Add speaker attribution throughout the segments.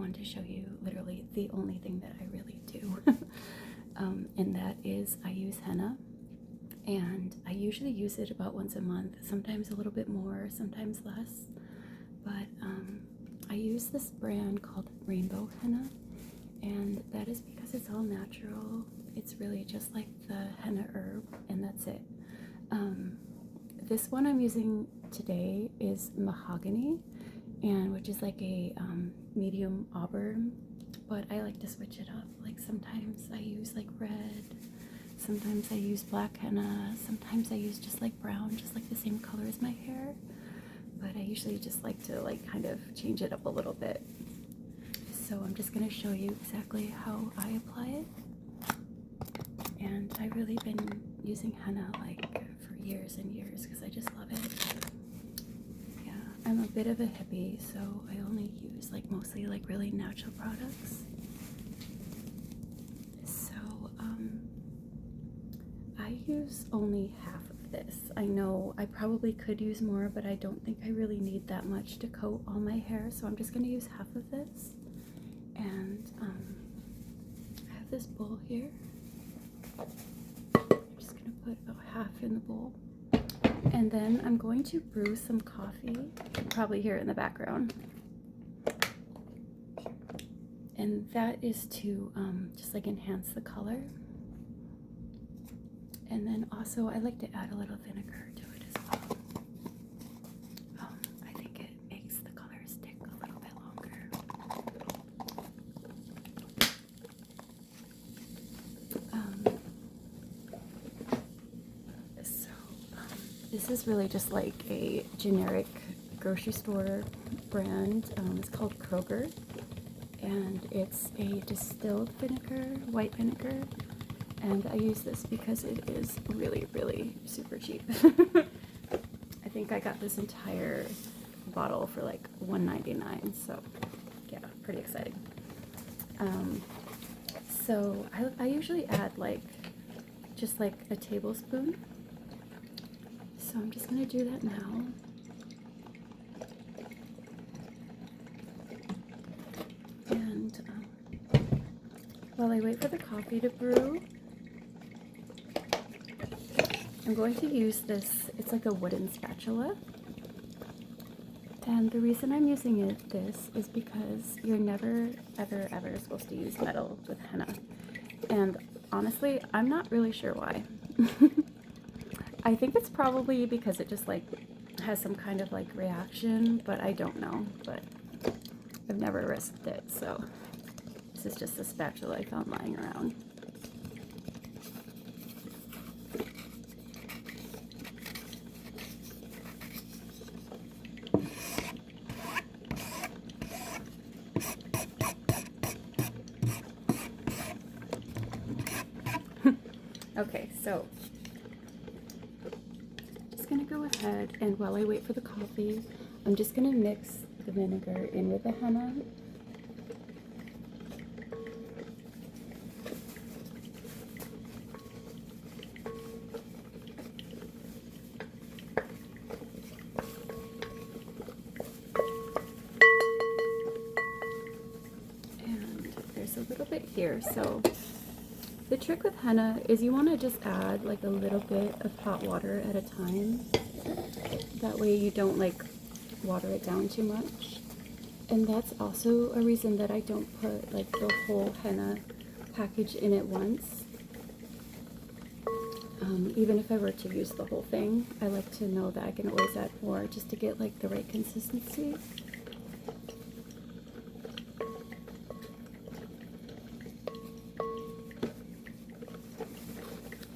Speaker 1: wanted to show you literally the only thing that I really do. And that is I use henna, and I usually use it about once a month, sometimes a little bit more, sometimes less. But I use this brand called Rainbow Henna, and that is because it's all natural. It's really just like the henna herb, and that's it. This one I'm using today is mahogany, and which is like a medium auburn, but I like to switch it up. Like sometimes I use like red, sometimes I use black henna, sometimes I use just like brown, just like the same color as my hair. But I usually just like to like kind of change it up a little bit. So I'm just going to show you exactly how I apply it. And I've really been using henna like for years and years because I just love it. Yeah, I'm a bit of a hippie, so I only use like mostly like really natural products. So I use only half of this. I know I probably could use more, but I don't think I really need that much to coat all my hair, so I'm just going to use half of this. And I have this bowl here. I'm just going to put about half in the bowl. And then I'm going to brew some coffee. You can probably hear it in the background. And that is to just like enhance the color. And then also I like to add a little vinegar to it as well. I think it makes the color stick a little bit longer. This is really just like a generic grocery store brand. It's called Kroger, and it's a distilled vinegar, white vinegar, and I use this because it is really, really super cheap. I think I got this entire bottle for like $1.99, so yeah, pretty exciting. So I usually add like just like a tablespoon. So I'm just going to do that now. And while I wait for the coffee to brew, I'm going to use this. It's like a wooden spatula. And the reason I'm using this is because you're never, ever, ever supposed to use metal with henna. And honestly, I'm not really sure why. I think it's probably because it just like has some kind of like reaction, but I don't know. But I've never risked it, so this is just a spatula I found lying around. Okay, so going to go ahead, and while I wait for the coffee, I'm just going to mix the vinegar in with the henna. And there's a little bit here, so the trick with henna is you want to just add like a little bit of hot water at a time. That way you don't like water it down too much. And that's also a reason that I don't put like the whole henna package in at once. Even if I were to use the whole thing, I like to know that I can always add more just to get like the right consistency.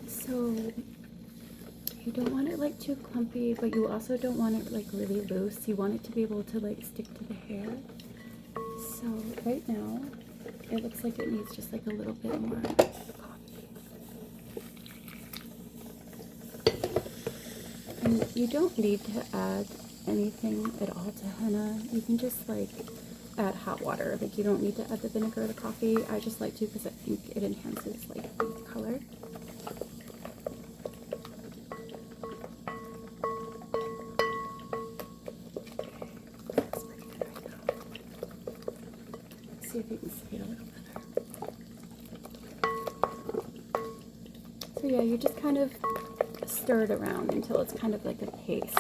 Speaker 1: So you don't want it like too clumpy, but you also don't want it like really loose. You want it to be able to like stick to the hair. So right now, it looks like it needs just like a little bit more coffee. And you don't need to add anything at all to henna. You can just like add hot water. Like you don't need to add the vinegar or the coffee. I just like to because I think it enhances like the color. see if you can see it a little better. So yeah, you just kind of stir it around until it's kind of like a paste.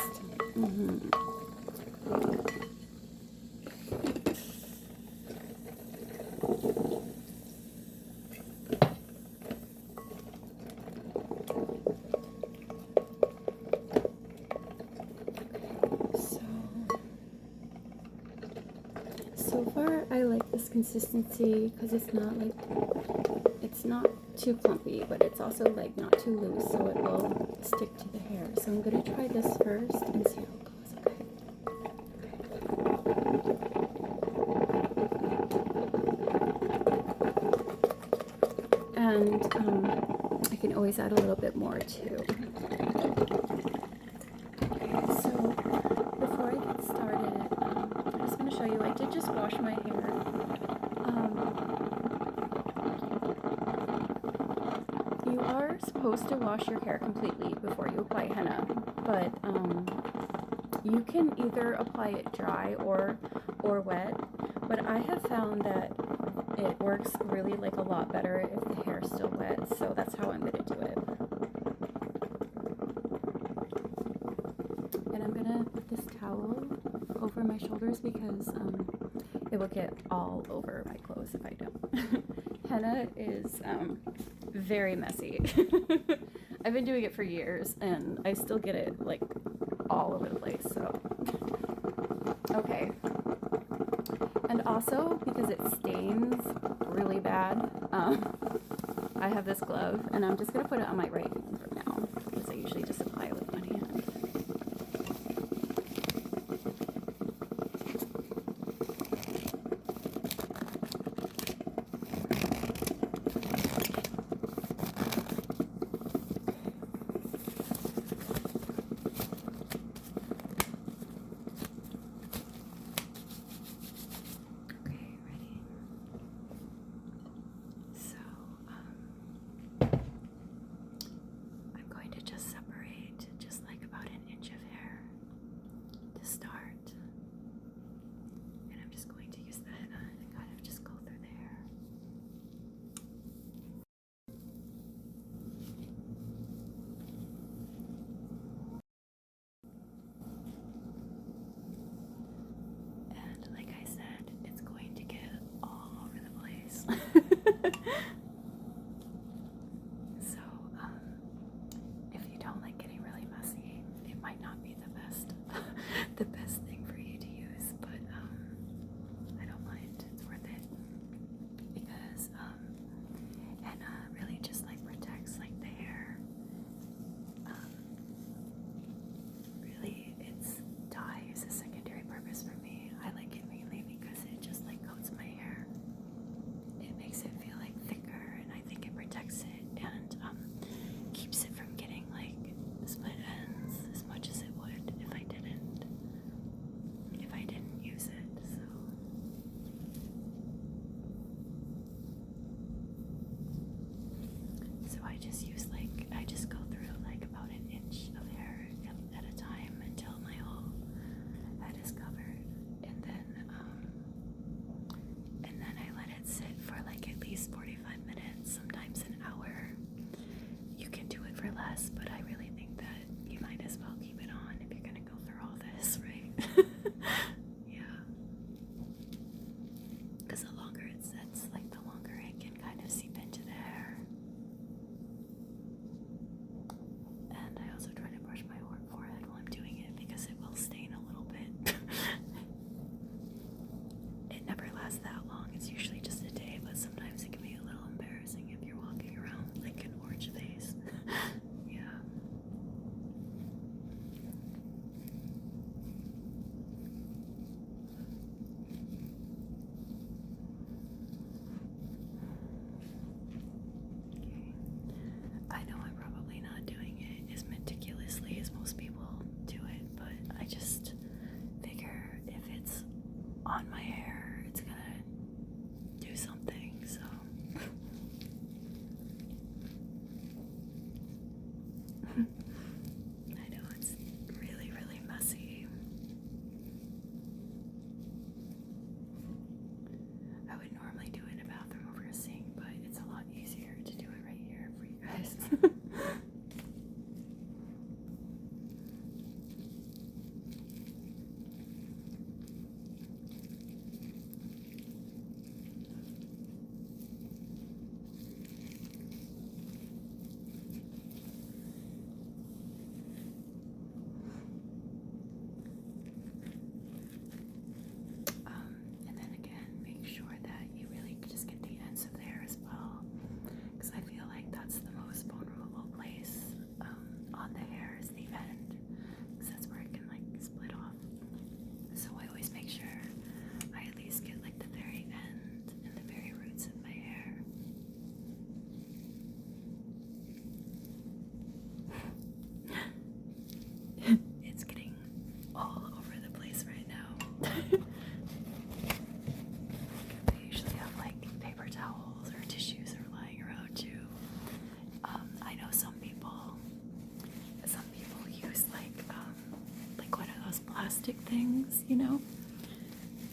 Speaker 1: So far, I like this consistency because it's not too clumpy, but it's also like not too loose, so it will stick to the hair. So I'm gonna try this first and see how it goes. Okay. And I can always add a little bit more too. Okay, so before I get started, I'm just going to show you, I did just wash my hair. You are supposed to wash your hair completely before you apply henna, but you can either apply it dry or wet, but I have found that it works really like a lot better if the hair is still wet, so that's how I'm going to do it. And I'm going to put this towel over my shoulders because it will get all over my clothes if I don't. Henna is very messy. I've been doing it for years and I still get it like all over the place, so okay. And also because it stains really bad, I have this glove and I'm just gonna put it on my right hand for now because I usually just apply it with one hand. So, if you don't like getting really messy, it might not be the best thing for you to use, but I don't mind. It's worth it because henna really just like protects like the hair. Really, its dye is a secondary purpose for me. I like it mainly because it just like coats my hair. It makes it feel like thicker, and I think it protects it and keeps it from getting like split ends as much as it would if I didn't use it. So I just go through like about an inch of hair at a time until my whole head is covered, and then I let it sit for like at least 45 minutes, sometimes an hour. You can do it for less, but I really think that you might as well keep it on if you're gonna go through all this, right? Yeah. Because the longer it sits, like the longer it can kind of seep into the hair. And I also try to brush my forehead while I'm doing it because it will stain a little bit. It never lasts that long. It's usually just a day, but sometimes it can be a little embarrassing if you're walking around like an orange face. Yeah. Okay. I know I'm probably not doing it as meticulously as most people do it, but I just figure if it's on my hair, it's gonna do something, so. I know it's really, really messy. I would normally I usually have like paper towels or tissues are lying around too. I know some people use like one of those plastic things, you know,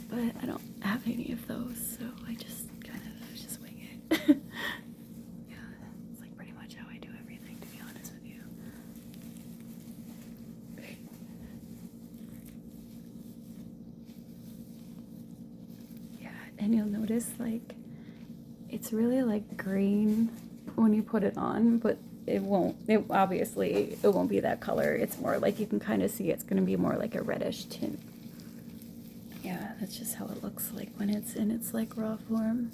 Speaker 1: but I don't have any of those, so I just kind of just wing it. Yeah, it's like pretty much how I do everything, to be honest with you. Yeah, and you'll notice like it's really like green when you put it on, but it won't be that color. It's more like you can kind of see it's going to be more like a reddish tint. Yeah, that's just how it looks like when it's in its like raw form.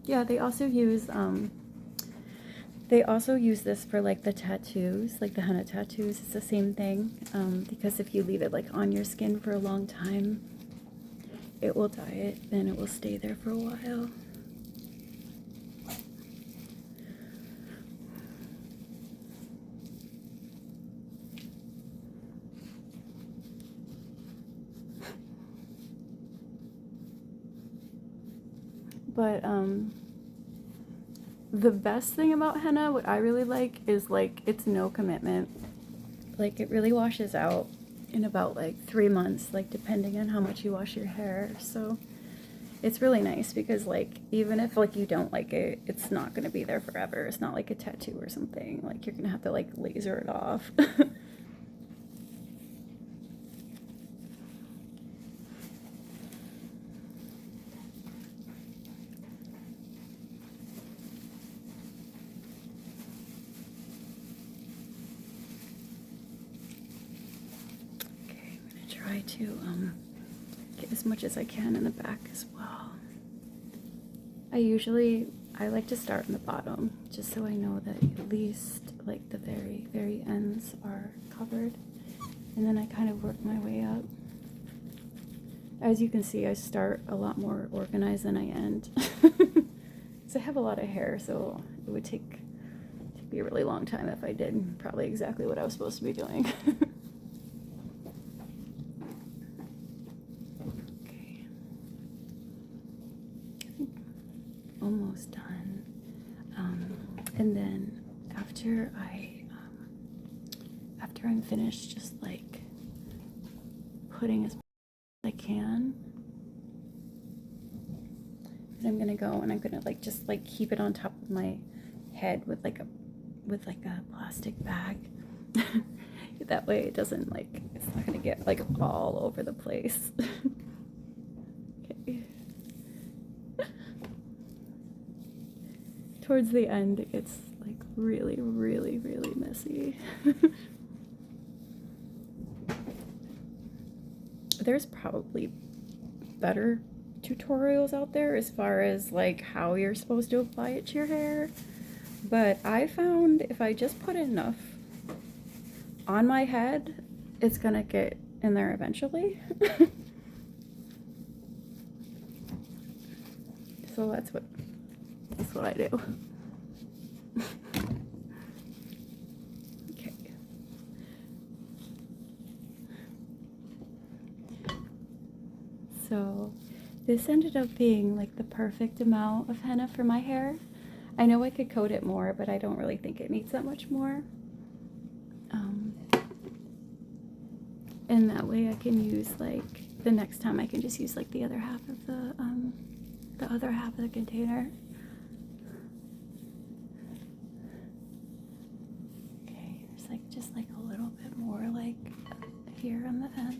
Speaker 1: Yeah, they also use this for like the tattoos, like the henna tattoos. It's the same thing, because if you leave it like on your skin for a long time, it will dye it and it will stay there for a while. But the best thing about henna, what I really like, is like it's no commitment. Like it really washes out in about like 3 months, like depending on how much you wash your hair. So it's really nice because like even if like you don't like it, it's not gonna be there forever. It's not like a tattoo or something. Like you're gonna have to like laser it off. Try to get as much as I can in the back as well. I like to start in the bottom just so I know that at least like the very, very ends are covered, and then I kind of work my way up. As you can see, I start a lot more organized than I end. So I have a lot of hair, so it would take me a really long time if I did probably exactly what I was supposed to be doing. Almost done. And then after I'm finished just like putting as much as I can, and I'm gonna go and I'm gonna like just like keep it on top of my head with like a plastic bag. That way it doesn't like, it's not gonna get like all over the place. Okay. Towards the end, it gets like really, really, really messy. There's probably better tutorials out there as far as like how you're supposed to apply it to your hair, but I found if I just put enough on my head, it's gonna get in there eventually. So that's what I do. Okay. So this ended up being like the perfect amount of henna for my hair. I know I could coat it more, but I don't really think it needs that much more. And that way I can use like the next time I can just use like the other half of the container. Okay, there's like just like a little bit more like here on the ends.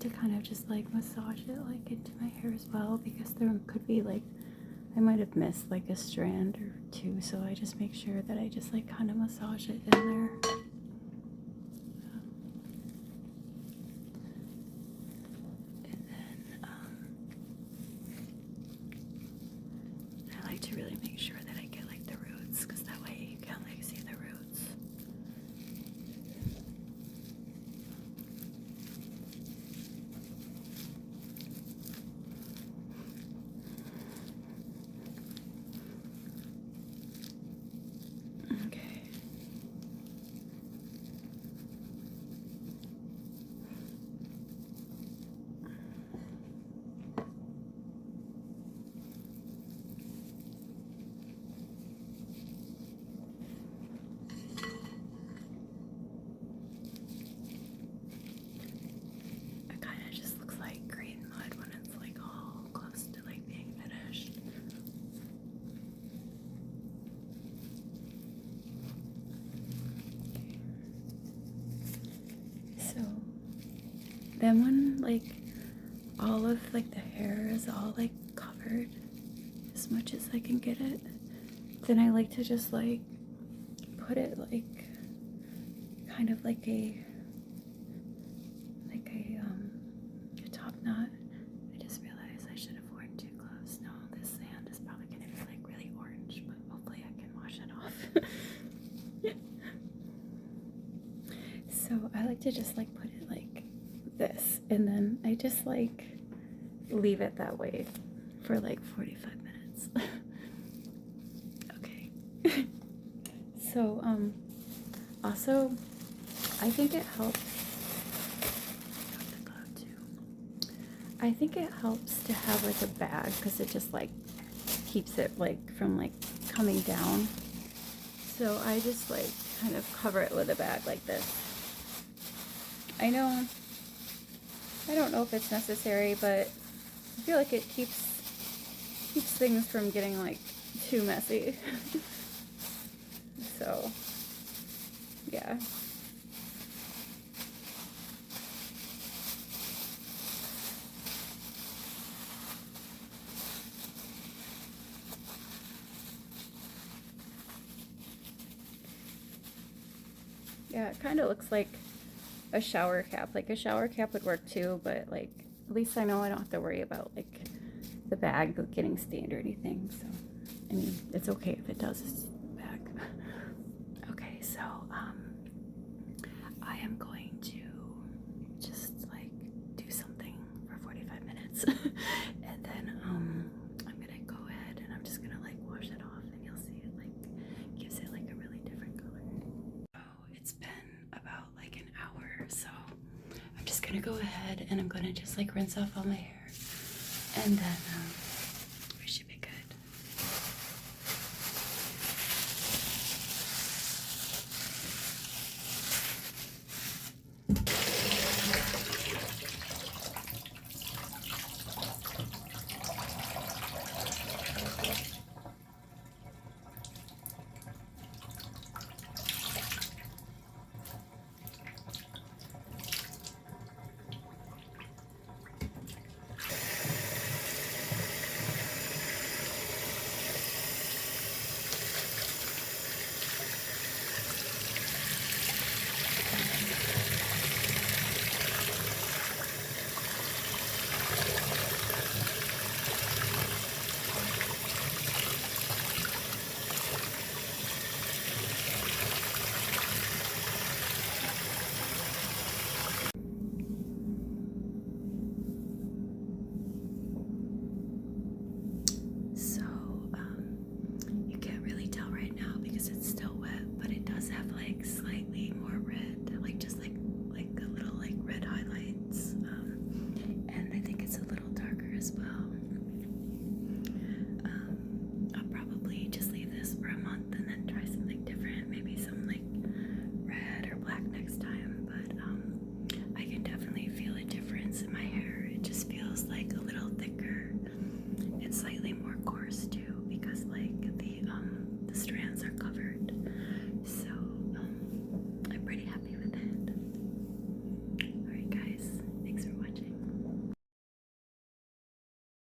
Speaker 1: To kind of just like massage it like into my hair as well, because there could be like I might have missed like a strand or two, so I just make sure that I just like kind of massage it in there. And then I like to really make sure that I get like the roots, because that way you can like see the roots. kind of just looks like green mud when it's like all close to like being finished. So then when like all of like the hair is all like covered as much as I can get it, then I like to just like put it like kind of like a top knot. I just realized I should have worn too close. No, this sand is probably gonna be like really orange, but hopefully I can wash it off. So I like to just like put it like this, and then I just like leave it that way for like 45 minutes. Okay. So also I think it helps. I think it helps to have like a bag because it just like keeps it like from like coming down. So I just like kind of cover it with a bag like this. I don't know if it's necessary, but I feel like it keeps things from getting like too messy. So yeah. Yeah, it kind of looks like a shower cap. Like a shower cap would work too, but like at least I know I don't have to worry about like the bag getting stained or anything. So I mean, it's okay if it does bag. Okay, so I am going to just like do something for 45 minutes and then I'm gonna go ahead and I'm just gonna like wash it off, and you'll see it like gives it like a really different color. Oh, it's been about like an hour, so I'm just gonna go ahead and I'm gonna just like rinse off all my hair, and then